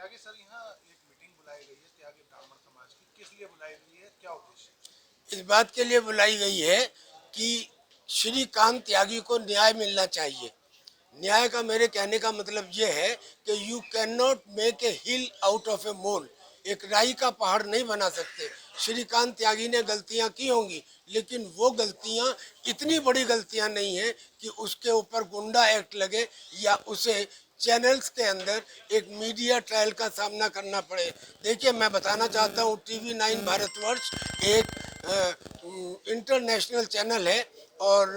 त्यागी sir, यहाँ एक meeting बुलाई गई है त्यागी ब्राह्मण समाज की, किस लिए बुलाई गई है, क्या उद्देश्य? इस बात के लिए बुलाई गई है कि श्रीकांत त्यागी को न्याय मिलना चाहिए। न्याय का मेरे कहने का मतलब ये है कि you can not make a hill out of a mole. एक राई का पहाड़ नहीं बना सकते। श्रीकांत त्यागी ने गलतियां की होंगी, लेकिन वो गलतियां इतनी बड़ी गलतियां नहीं है कि उसके ऊपर गुंडा एक्ट लगे या उसे चैनल्स के अंदर एक मीडिया ट्रायल का सामना करना पड़े। देखिए, मैं बताना चाहता हूँ, TV9 भारतवर्ष एक इंटरनेशनल चैनल है और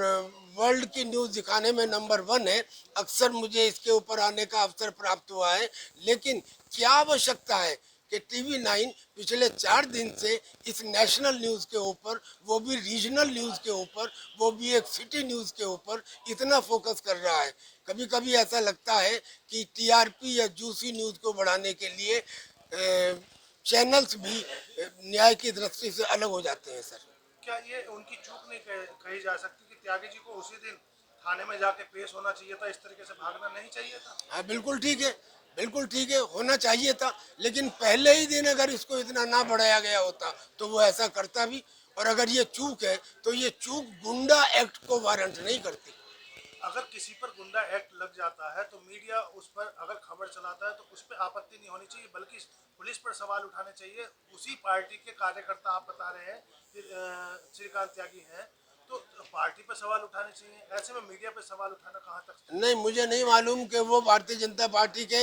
वर्ल्ड की न्यूज़ दिखाने में नंबर 1 है। अक्सर मुझे इसके ऊपर आने का अवसर प्राप्त हुआ है, लेकिन क्या आवश्यकता है कि TV9 पिछले 4 दिन से इस नेशनल न्यूज़ के ऊपर, वो भी रीजनल न्यूज़ के ऊपर, वो भी एक सिटी न्यूज़ के ऊपर इतना फोकस कर रहा है। कभी कभी ऐसा लगता है कि TRP या जूसी न्यूज़ को बढ़ाने के लिए चैनल्स भी न्याय की दृष्टि से अलग हो जाते हैं। सर, क्या ये उनकी चूक नहीं कही जा सकती कि त्यागी जी को उसी दिन थाने में जाके पेश होना चाहिए था, इस तरीके से भागना नहीं चाहिए था? हाँ, बिल्कुल ठीक है, बिल्कुल ठीक है, होना चाहिए था। लेकिन पहले ही दिन अगर इसको इतना ना बढ़ाया गया होता तो वो ऐसा करता भी। और अगर ये चूक है तो ये चूक गुंडा एक्ट को वारंट नहीं करती। अगर किसी पर गुंडा एक्ट लग जाता है तो मीडिया उस पर अगर खबर चलाता है तो उस पर आपत्ति नहीं होनी चाहिए, बल्कि पुलिस पर सवाल उठाने चाहिए। उसी पार्टी के कार्यकर्ता आप बता रहे हैं कि श्रीकांत त्यागी हैं, तो पार्टी पर सवाल उठाने चाहिए। ऐसे में मीडिया पर सवाल उठाना कहाँ तक? नहीं, मुझे नहीं मालूम कि वो भारतीय जनता पार्टी के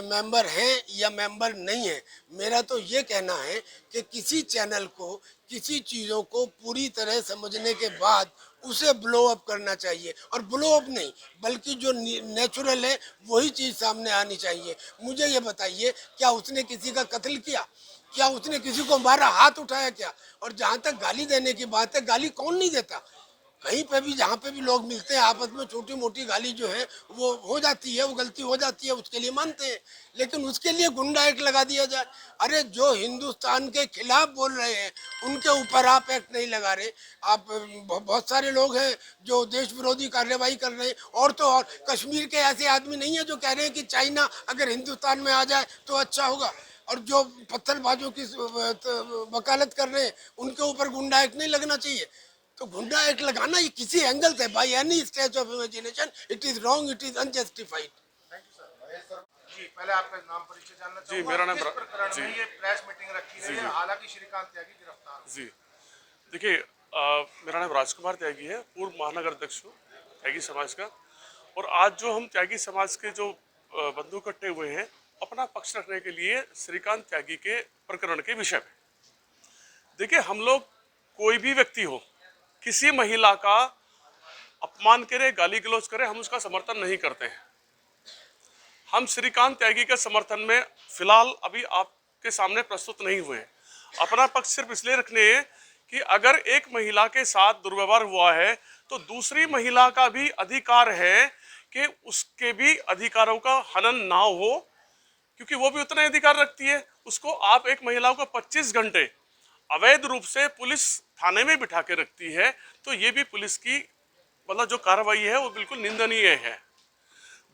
मेंबर हैं या मेंबर नहीं है। मेरा तो ये कहना है कि किसी चैनल को किसी चीज़ों को पूरी तरह समझने के बाद उसे ब्लो अप करना चाहिए, और ब्लो अप नहीं बल्कि जो नेचुरल है वही चीज़ सामने आनी चाहिए। मुझे ये बताइए, क्या उसने किसी का कत्ल किया? क्या उसने किसी को मारा, हाथ उठाया क्या? और जहाँ तक गाली देने की बात है, गाली कौन नहीं देता? कहीं पे भी, जहाँ पे भी लोग मिलते हैं आपस में, छोटी मोटी गाली जो है वो हो जाती है, वो गलती हो जाती है, उसके लिए मानते हैं। लेकिन उसके लिए गुंडा एक्ट लगा दिया जाए। अरे, जो हिंदुस्तान के खिलाफ बोल रहे हैं उनके ऊपर आप एक्ट नहीं लगा रहे। आप बहुत सारे लोग हैं जो देश विरोधी कार्रवाई कर रहे हैं, और तो और कश्मीर के ऐसे आदमी नहीं है जो कह रहे हैं कि चाइना अगर हिंदुस्तान में आ जाए तो अच्छा होगा। और जो पत्थरबाजों की वकालत कर रहे हैं उनके ऊपर गुंडा एक्ट नहीं लगना चाहिए। तो गुंडा एक्ट लगाना ये किसी एंगल से, by any stretch of imagination, it is wrong, it is unjustified. Thank you sir. जी, पहले आपका नाम परिचय जानना जी, चाहूंगा। मेरा नाम किस प्रकरण जी में ये प्रेस मीटिंग रखी गई है, हालांकि श्रीकांत त्यागी गिरफ्तार? जी देखिए, मेरा नाम राजकुमार त्यागी है, पूर्व महानगर अध्यक्ष हूँ त्यागी समाज का। और आज जो हम त्यागी समाज के जो बंधु इकट्ठे हुए हैं अपना पक्ष रखने के लिए श्रीकांत त्यागी के प्रकरण के विषय में, देखिए, हम लोग कोई भी व्यक्ति हो, किसी महिला का अपमान करे, गाली गलौज करे, हम उसका समर्थन नहीं करते हैं। हम श्रीकांत त्यागी के समर्थन में फिलहाल अभी आपके सामने प्रस्तुत नहीं हुए। अपना पक्ष सिर्फ इसलिए रखने कि अगर एक महिला के साथ दुर्व्यवहार हुआ है तो दूसरी महिला का भी अधिकार है कि उसके भी अधिकारों का हनन ना हो, क्योंकि वो भी उतना अधिकार रखती है। उसको आप एक महिला को 25 घंटे अवैध रूप से पुलिस थाने में बिठा के रखती है, तो ये भी पुलिस की मतलब जो कार्रवाई है वो बिल्कुल निंदनीय है।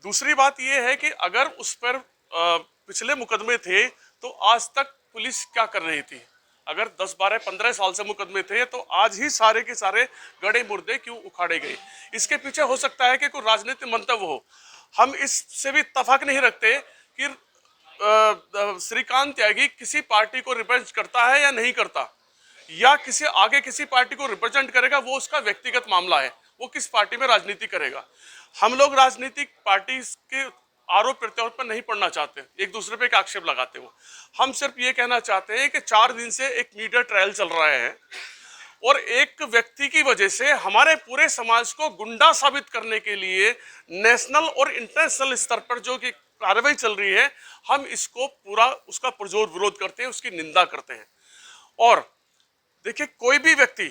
दूसरी बात यह है कि अगर उस पर पिछले मुकदमे थे तो आज तक पुलिस क्या कर रही थी? अगर 10, 12, 15 साल से मुकदमे थे तो आज ही सारे के सारे गड़े मुर्दे क्यों उखाड़े गए? इसके पीछे हो सकता है कि कोई राजनीतिक मंतव्य हो। हम इससे भी इत्तेफाक नहीं रखते कि श्रीकांत त्यागी किसी पार्टी को रिप्रेजेंट करता है या नहीं करता, या किसी आगे किसी पार्टी को रिप्रेजेंट करेगा, वो उसका व्यक्तिगत मामला है, वो किस पार्टी में राजनीति करेगा। हम लोग राजनीतिक पार्टी के आरोप प्रत्यारोप पर नहीं पड़ना चाहते, एक दूसरे पे एक आक्षेप लगाते हो। हम सिर्फ ये कहना चाहते हैं कि 4 दिन से एक मीडिया ट्रायल चल रहा है और एक व्यक्ति की वजह से हमारे पूरे समाज को गुंडा साबित करने के लिए नेशनल और इंटरनेशनल स्तर पर जो कि कार्रवाई चल रही है, हम इसको पूरा उसका पुरजोर विरोध करते हैं, उसकी निंदा करते हैं। और देखिए, कोई भी व्यक्ति,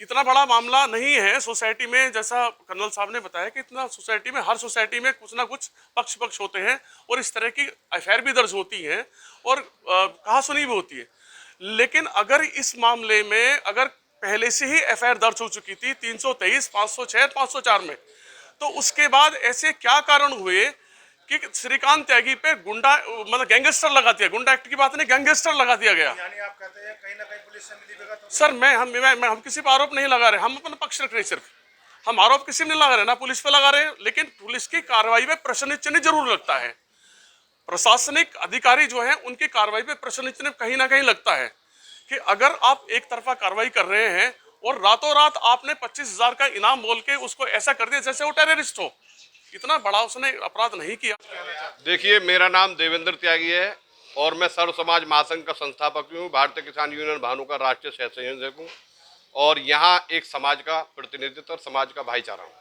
इतना बड़ा मामला नहीं है सोसाइटी में, जैसा कर्नल साहब ने बताया कि इतना सोसाइटी में, हर सोसाइटी में कुछ ना कुछ पक्ष होते हैं और इस तरह की एफआईआर भी दर्ज होती हैं और कहासुनी भी होती है। लेकिन अगर इस मामले में अगर पहले से ही एफआईआर दर्ज हो चुकी थी 323, 506, 504 में, तो उसके बाद ऐसे क्या कारण हुए कि श्रीकांत त्यागी पे गुंडा मतलब गैंगस्टर लगा दिया, गुंडा एक्ट की बात नहीं, गैंगस्टर लगा दिया गया। यानी आप कहते हैं कहीं ना कहीं पुलिस से मिली भगत हो? सर हम किसी पर आरोप नहीं लगा रहे, हम अपना पक्ष रख रहे हैं। सिर्फ हम आरोप किसी में नहीं लगा रहे, ना पुलिस पे लगा रहे हैं, लेकिन पुलिस की कार्रवाई में प्रश्न चिन्ह जरूर लगता है। प्रशासनिक अधिकारी जो है उनकी कार्रवाई पे प्रश्न चिन्ह कहीं ना कहीं लगता है कि अगर आप एक तरफा कार्रवाई कर रहे हैं और रातों रात आपने 25,000 का इनाम बोल के उसको ऐसा कर दिया जैसे वो टेररिस्ट हो, इतना बड़ा उसने अपराध नहीं किया। देखिए, मेरा नाम देवेंद्र त्यागी है और मैं सर्व समाज महासंघ का संस्थापक हूँ, भारतीय किसान यूनियन भानु का राष्ट्रीय सह संयोजक हूँ और यहाँ एक समाज का प्रतिनिधित्व और समाज का भाईचारा हूँ।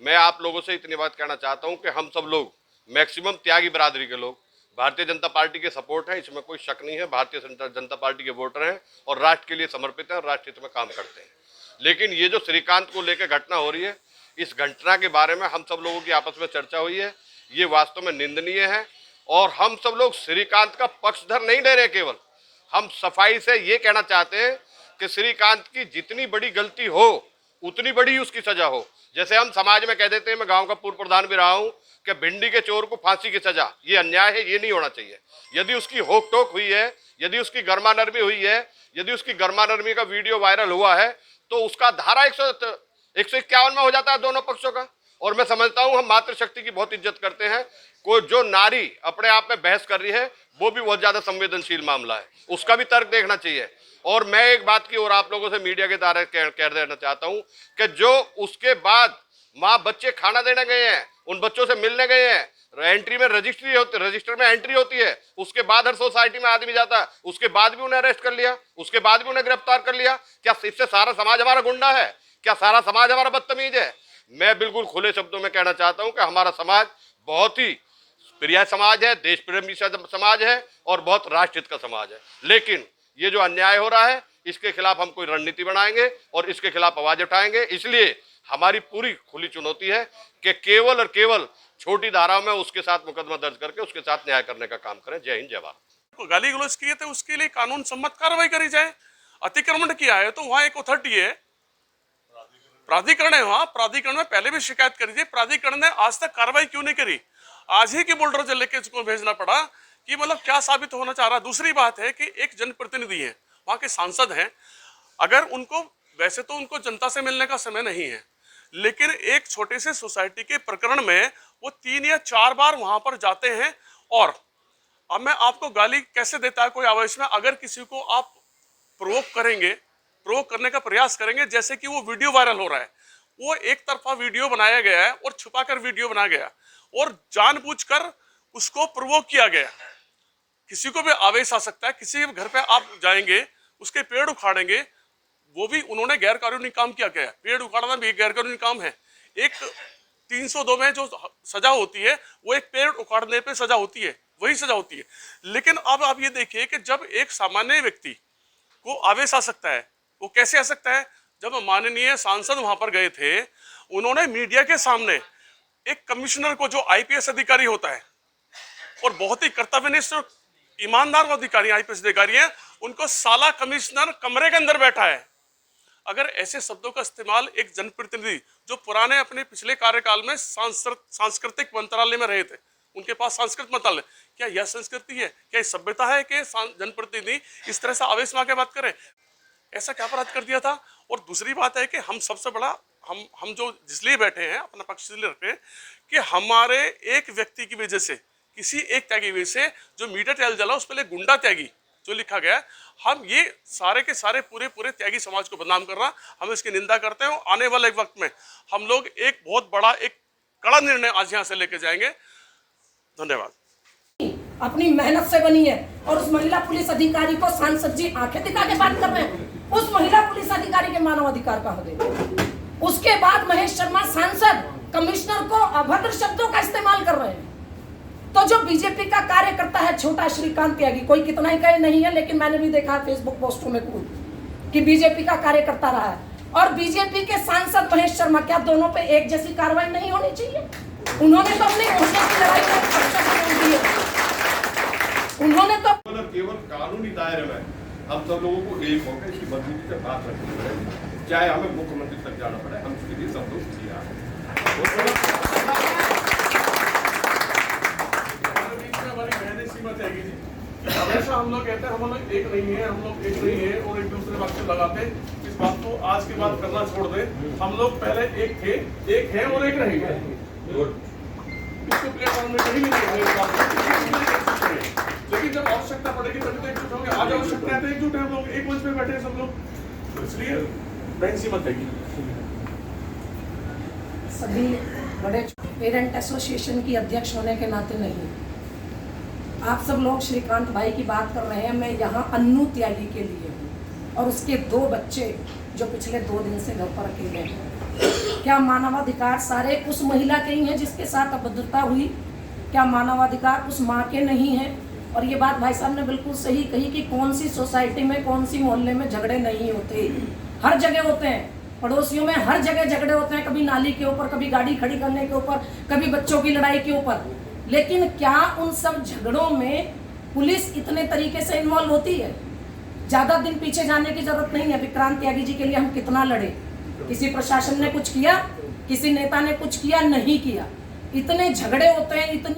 मैं आप लोगों से इतनी बात कहना चाहता हूँ कि हम सब लोग मैक्सिमम त्यागी बिरादरी के लोग भारतीय जनता पार्टी के सपोर्ट है, इसमें कोई शक नहीं है। भारतीय जनता पार्टी के वोटर हैं और राष्ट्र के लिए समर्पित हैं और राष्ट्र हित में काम करते हैं। लेकिन ये जो श्रीकांत को लेकर घटना हो रही है, इस घटना के बारे में हम सब लोगों की आपस में चर्चा हुई है, ये वास्तव में निंदनीय है और हम सब लोग श्रीकांत का पक्षधर नहीं ले रहे। केवल हम सफाई से ये कहना चाहते हैं कि श्रीकांत की जितनी बड़ी गलती हो उतनी बड़ी उसकी सजा हो। जैसे हम समाज में कह देते हैं, मैं गांव का पूर्व प्रधान भी रहा हूं, कि भिंडी के चोर को फांसी की सजा, ये अन्याय है, ये नहीं होना चाहिए। यदि उसकी होक टोक हुई है, यदि उसकी गर्मा नरमी हुई है, यदि उसकी गर्मा नरमी का वीडियो वायरल हुआ है तो उसका धारा 151 में हो जाता है दोनों पक्षों का। और मैं समझता हूं हम मातृशक्ति की बहुत इज्जत करते हैं। कोई जो नारी अपने आप में बहस कर रही है वो भी बहुत ज्यादा संवेदनशील मामला है, उसका भी तर्क देखना चाहिए। और मैं एक बात की और आप लोगों से मीडिया के द्वारा कह देना चाहता हूं कि जो उसके बाद माँ बच्चे खाना देने गए हैं, उन बच्चों से मिलने गए हैं, एंट्री में रजिस्टर में एंट्री होती है, उसके बाद हर सोसाइटी में आदमी जाता है, उसके बाद भी उन्हें अरेस्ट कर लिया, उसके बाद भी उन्हें गिरफ्तार कर लिया। क्या इससे सारा समाज हमारा गुंडा है? क्या सारा समाज हमारा बदतमीज है? मैं बिल्कुल खुले शब्दों में कहना चाहता हूं कि हमारा समाज बहुत ही प्रिय समाज है, देश प्रेमी समाज है और बहुत राष्ट्रहित का समाज है। लेकिन ये जो अन्याय हो रहा है इसके खिलाफ हम कोई रणनीति बनाएंगे और इसके खिलाफ आवाज उठाएंगे। इसलिए हमारी पूरी खुली चुनौती है कि केवल और केवल छोटी धाराओं में उसके साथ मुकदमा दर्ज करके उसके साथ न्याय करने का काम करें। जय हिंद, जय भारत। गाली गलौज किए थे उसके लिए कानून सम्मत कार्रवाई करी जाए। अतिक्रमण किया है तो वहां एक अथॉरिटी है, प्राधिकरण है, वहां प्राधिकरण में पहले भी शिकायत करी थी, प्राधिकरण ने आज तक कार्रवाई क्यों नहीं करी? आज ही की बुलडोजर लेके उसको भेजना पड़ा कि मतलब क्या साबित होना चाह रहा। दूसरी बात है कि एक जनप्रतिनिधि है, वहां के सांसद हैं, अगर उनको वैसे तो उनको जनता से मिलने का समय नहीं है, लेकिन एक छोटे से सोसाइटी के प्रकरण में वो 3 या 4 बार वहां पर जाते हैं। और अब मैं आपको गाली कैसे देता है कोई आवेश में, अगर किसी को आप प्रोवोक करेंगे, प्रोवोक करने का प्रयास करेंगे, जैसे कि वो वीडियो वायरल हो रहा है, वो एक तरफा वीडियो बनाया गया है और छुपाकर वीडियो बनाया गया और जानबूझकर उसको प्रोवोक किया गया। किसी को भी आवेश आ सकता है, किसी के घर पे आप जाएंगे, उसके पेड़ उखाड़ेंगे, वो भी उन्होंने गैर कानूनी काम किया गया। पेड़ उखाड़ना भी गैर कानूनी काम है। एक 302 में जो सजा होती है वो एक पेड़ उखाड़ने पे सजा होती है, वही सजा होती है। लेकिन अब आप ये देखिए कि जब एक सामान्य व्यक्ति को आवेश आ सकता है, वो कैसे आ सकता है? जब माननीय सांसद वहां पर गए थे, उन्होंने मीडिया के सामने एक कमिश्नर को, जो IPS अधिकारी होता है और बहुत ही कर्तव्यनिष्ठ ईमानदार अधिकारी IPS अधिकारी है, उनको साला कमिश्नर कमरे के अंदर बैठा है। अगर ऐसे शब्दों का इस्तेमाल एक जनप्रतिनिधि जो पुराने अपने पिछले कार्यकाल में सांस्कृतिक मंत्रालय में रहे थे, उनके पास सांस्कृतिक मंत्रालय, क्या यह संस्कृति है? क्या यह सभ्यता है कि जनप्रतिनिधि इस तरह से आवेश में आके बात करे? ऐसा क्या अपराध कर दिया था? और दूसरी बात है कि हम सबसे बड़ा हम जो इसलिए बैठे हैं, अपना पक्ष इसलिए रखते हैं कि हमारे एक व्यक्ति की वजह से, किसी एक त्यागी वजह से जो मीडिया ट्रायल चला उस पर गुंडा त्यागी जो लिखा गया, हम ये सारे के सारे पूरे त्यागी समाज को बदनाम कर रहा, हम इसकी निंदा करते हैं। आने वाले एक वक्त में हम लोग एक बहुत बड़ा एक कड़ा निर्णय आज यहाँ से लेके जाएंगे। धन्यवाद। अपनी मेहनत से बनी है और उस महिला पुलिस अधिकारी को सांसद जी आंखें दिखा के बात कर रहे हैं। उस महिला पुलिस अधिकारी के मानव अधिकार का हक। उसके बाद महेश शर्मा सांसद कमिश्नर को अभद्र शब्दों का इस्तेमाल कर रहे हैं। तो जो बीजेपी का कार्यकर्ता है छोटा श्रीकांत त्यागी, कोई कितना ही कहे नहीं है, लेकिन मैंने भी देखा फेसबुक पोस्टों में खुद कि बीजेपी का कार्यकर्ता रहा है, और बीजेपी के सांसद महेश शर्मा, क्या दोनों पे एक जैसी कार्रवाई नहीं होनी चाहिए? उन्होंने तो अपनी घोषणा की लड़ाई में उन्होंने तो केवल कानूनी दायरे में हम सब लोगों को एक होकर इसकी मजबूती से बात रखनी पड़ेगी, चाहे हमें मुख्यमंत्री तक जाना पड़े, हम इसके लिए सब लोग तैयार हैं। सीमा त्यागी जी, हमेशा हम लोग कहते हैं हम लोग एक नहीं है, हम लोग एक नहीं है और एक दूसरे वक्त लगाते, इस बात को आज के बाद करना छोड़ दे। हम लोग पहले एक थे, एक है और एक रहेंगे। इसको प्लेटफॉर्म में कहीं नहीं है, लेकिन जब आवश्यकता पड़ेगी तभी तो एकजुट होंगे। आज आवश्यकता है तो एकजुट है हम लोग, एक मंच पे बैठे हैं सब लोग, इसलिए बहन सीमा त्यागी। सभी बड़े पेरेंट एसोसिएशन की अध्यक्ष होने के नाते नहीं, आप सब लोग श्रीकांत भाई की बात कर रहे हैं, मैं यहाँ अन्नू त्यागी के लिए हूँ और उसके 2 बच्चे जो पिछले 2 दिन से घर पर अकेले हैं। क्या मानवाधिकार सारे उस महिला के ही हैं जिसके साथ अभद्रता हुई? क्या मानवाधिकार उस माँ के नहीं है? और ये बात भाई साहब ने बिल्कुल सही कही कि कौन सी सोसाइटी में, कौन सी मोहल्ले में झगड़े नहीं होते, हर जगह होते हैं। पड़ोसियों में हर जगह झगड़े होते हैं, कभी नाली के ऊपर, कभी गाड़ी खड़ी करने के ऊपर, कभी बच्चों की लड़ाई के ऊपर। लेकिन क्या उन सब झगड़ों में पुलिस इतने तरीके से इन्वॉल्व होती है? ज़्यादा दिन पीछे जाने की जरूरत नहीं है। विक्रांत त्यागी जी के लिए हम कितना लड़े, किसी प्रशासन ने कुछ किया, किसी नेता ने कुछ किया? नहीं किया। इतने झगड़े होते हैं, इतनी